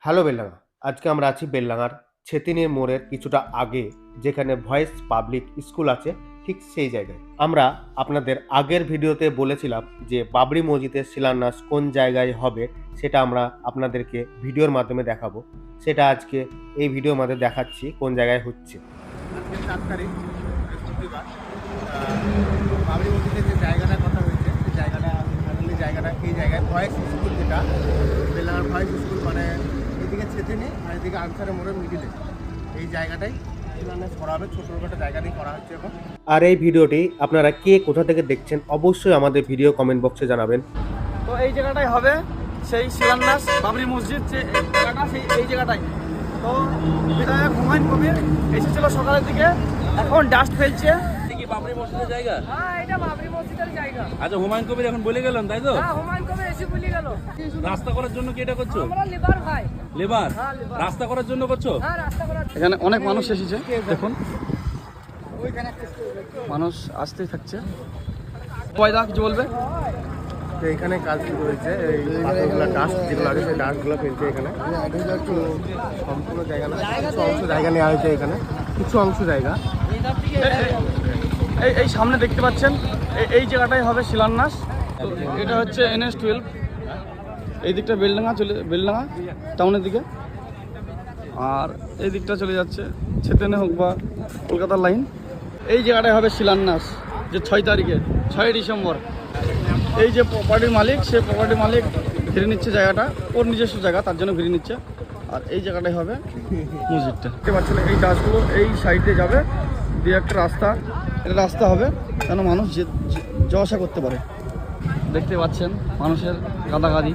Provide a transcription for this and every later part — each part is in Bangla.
হ্যালো বেলডাঙা। আজকে আমরা আছি বেলডাঙার ছেতিনির মোড়ের কিছুটা আগে, যেখানে ভয়েস পাবলিক স্কুল আছে, ঠিক সেই জায়গায়। আমরা আপনাদের আগের ভিডিওতে বলেছিলাম যে বাবরি মসজিদের শিলান্যাস কোন জায়গায় হবে, সেটা আমরা আপনাদেরকে ভিডিওর মাধ্যমে দেখাবো। সেটা আজকে এই ভিডিওর মাধ্যমে দেখাচ্ছি কোন জায়গায় হচ্ছে। আজকে 7 তারিখ বৃহস্পতিবার। বাবরি মসজিদের যে জায়গাটার কথা হয়েছে, সেই জায়গাটা এই জায়গায় ভয়েস স্কুল, যেটা বেলডাঙার ভয়েস স্কুল, মানে এদিকে ছেতিনি আর এদিকে আনসারের মোড়ের মিডিলে এই জায়গাটাই শিলান্যাস করা হবে। ছোটখাটো জায়গাতেই করা হচ্ছে এখন। আর এই ভিডিওটি আপনারা কে কোথা থেকে দেখছেন অবশ্যই আমাদের ভিডিও কমেন্ট বক্সে জানাবেন। তো এই জায়গাটাই হবে সেই শিলান্যাস বাবরি মসজিদ, যে জায়গাটা সেই এই জায়গাটাই। তো বিধায়ক হুমায়ুন কবির এসেছিল সকালের দিকে, এখন ডাস্ট ফেলছে। কি বাবরি মসজিদের জায়গা? হ্যাঁ, এটা বাবরি মসজিদের জায়গা। আচ্ছা, হুমায়ুন কবির এখন বলে গেলেন, তাই তো? হ্যাঁ, হুমায়ুন কবির এসে বলে গেল। রাস্তা করার জন্য কি এটা করছো? আমরা লেবার ভাই। লেবার? হ্যাঁ, লেবার। রাস্তা করার জন্য করছো? হ্যাঁ, রাস্তা করার। এখানে অনেক মানুষ এসেছে, দেখুন মানুষ আসতেই থাকছে। কয়দা কিছু বলবে? তো এখানে কাজ শুরু হয়েছে, এই পাথরগুলো ডাস্ট যেগুলো আছে সেই ডাস্টগুলো ফেলছে এখানে। একটু সম্পূর্ণ জায়গা না, কিছু অংশ জায়গা নেওয়া হয়েছে এখানে, কিছু অংশ জায়গা। এই সামনে দেখতে পাচ্ছেন, এই জায়গাটাই হবে শিলান্যাস। তো এটা হচ্ছে NH-12, এই দিকটা বেলডাঙা টাউনের দিকে, আর এই দিকটা চলে যাচ্ছে ছেতেনে হোক বা কলকাতার লাইন। এই জায়গাটায় হবে শিলান্যাস, যে 6 তারিখে, 6 ডিসেম্বর। এই যে প্রপার্টির মালিক, সে প্রপার্টির মালিক ঘিরে নিচ্ছে জায়গাটা, ওর নিজস্ব জায়গা, তার জন্য ঘিরে নিচ্ছে। আর এই জায়গাটাই হবে মসজিদটা। দেখতে পাচ্ছেন এই গাছগুলো এই সাইডে যাবে, দিয়ে একটা রাস্তা হবে, যেন মানুষ যাওয়া আসা করতে পারে। দেখতে পাচ্ছেন মানুষের গাদাগাদি।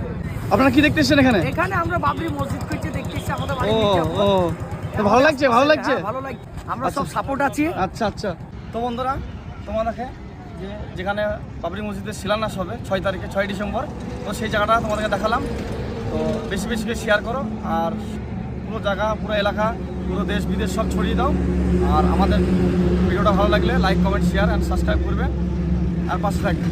আপনারা কি দেখতেছেন এখানে? এখানে আমরা বাবরি মসজিদ করতে দেখতেছি আমাদের ও বাড়ি। ও তো ভালো লাগছে, ভালো লাগছে। ভালো লাগছে, আমরা সব সাপোর্ট আছি। আচ্ছা। তো বন্ধুরা, তোমাদেরকে যেখানে বাবরি মসজিদের শিলান্যাস হবে 6 তারিখে, 6 ডিসেম্বর, তো সেই জায়গাটা তোমাদেরকে দেখালাম। তো বেশি বেশি করে শেয়ার করো, আর পুরো জায়গা, পুরো এলাকা, পুরো দেশ বিদেশ সব ছড়িয়ে দাও। আর আমাদের ভিডিওটা ভালো লাগলে like, comment, share and subscribe করবে, আর পাশে থাকবে।